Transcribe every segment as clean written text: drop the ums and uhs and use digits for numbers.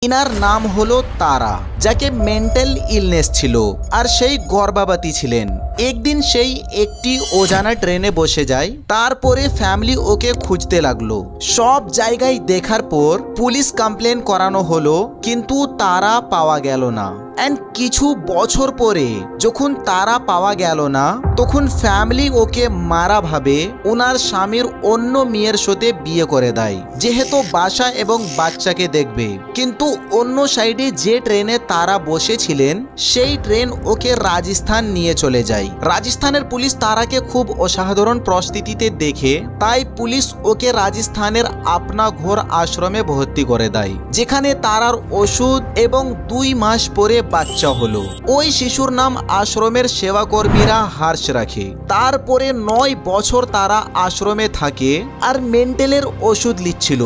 Inner নাম হলো তারা, যাকে মেন্টাল ইলনেস ছিল আর সেই গর্ভবতী ছিলেন। একদিন সেই একটি অজানা ট্রেনে বসে যায়। তারপরে ফ্যামিলি ওকে খুঁজতে লাগলো। সব জায়গায় দেখার পর পুলিশ কমপ্লেন করানো হলো, কিন্তু তারা পাওয়া গেল না। অ্যান্ড কিছু বছর পরে যখন তারা পাওয়া গেল না, তখন ফ্যামিলি ওকে মারা ভাবে ওনার স্বামীর অন্য মেয়ের সাথে বিয়ে করে দেয়, যেহেতু বাসা এবং বাচ্চাকে দেখবে। কিন্তু অন্য সাইডে যে ট্রেনে তারা বসেছিলেন, সেই ট্রেন ওকে রাজস্থান নিয়ে চলে যায়। রাজস্থানের পুলিশ তারাকে খুব অসাধারণ পরিস্থিতিতে দেখে, তাই পুলিশ ওকে রাজস্থানের আপনা ঘোর আশ্রমে ভর্তি করে দেয়, যেখানে তারার ওষুধ এবং 2 মাস পরে বাচ্চা হলো। ওই শিশুর নাম আশ্রমের সেবাকর্মীরা হার্ষ রাখে। তারপরে 9 বছর তারা আশ্রমে থাকে আর মেন্টালের ওষুধ লিখছিল।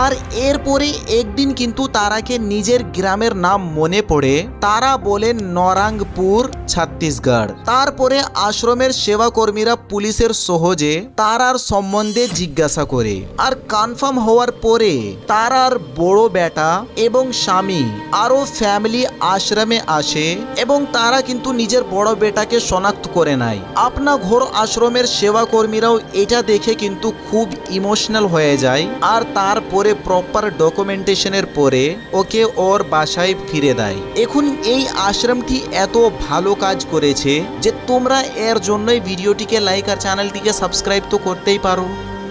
আর এরপরে একদিন কিন্তু তারাকে নিজের গ্রামের নাম মনে পড়ে। তারা বলেন নরাংপুর, ছত্তিশগড়। তারপরে আশ্রমের সেবাকর্মীরা পুলিশের সহজে তারার সম্বন্ধে জিজ্ঞাসা করে, আর কনফার্ম হওয়ার পরে তারার বড় বেটা এবং স্বামী আরো ফ্যামিলি আশ্রমে আসে এবং তারা কিন্তু নিজের বড় বেটাকে শনাক্ত করে নেয়। আপনা ঘোর আশ্রমের সেবাকর্মীরাও এটা দেখে কিন্তু খুব ইমোশনাল হয়ে যায়, আর তারপরে প্রপার ডকুমেন্টেশনের পরে ওকে ওর বাসায় ফিরে দেয়। এখন এই আশ্রমটি এত ভালো কাজ করেছে যে তোমরা এর জন্যই ভিডিওটিকে লাইক আর চ্যানেলটিকে সাবস্ক্রাইব তো করতেই পারো।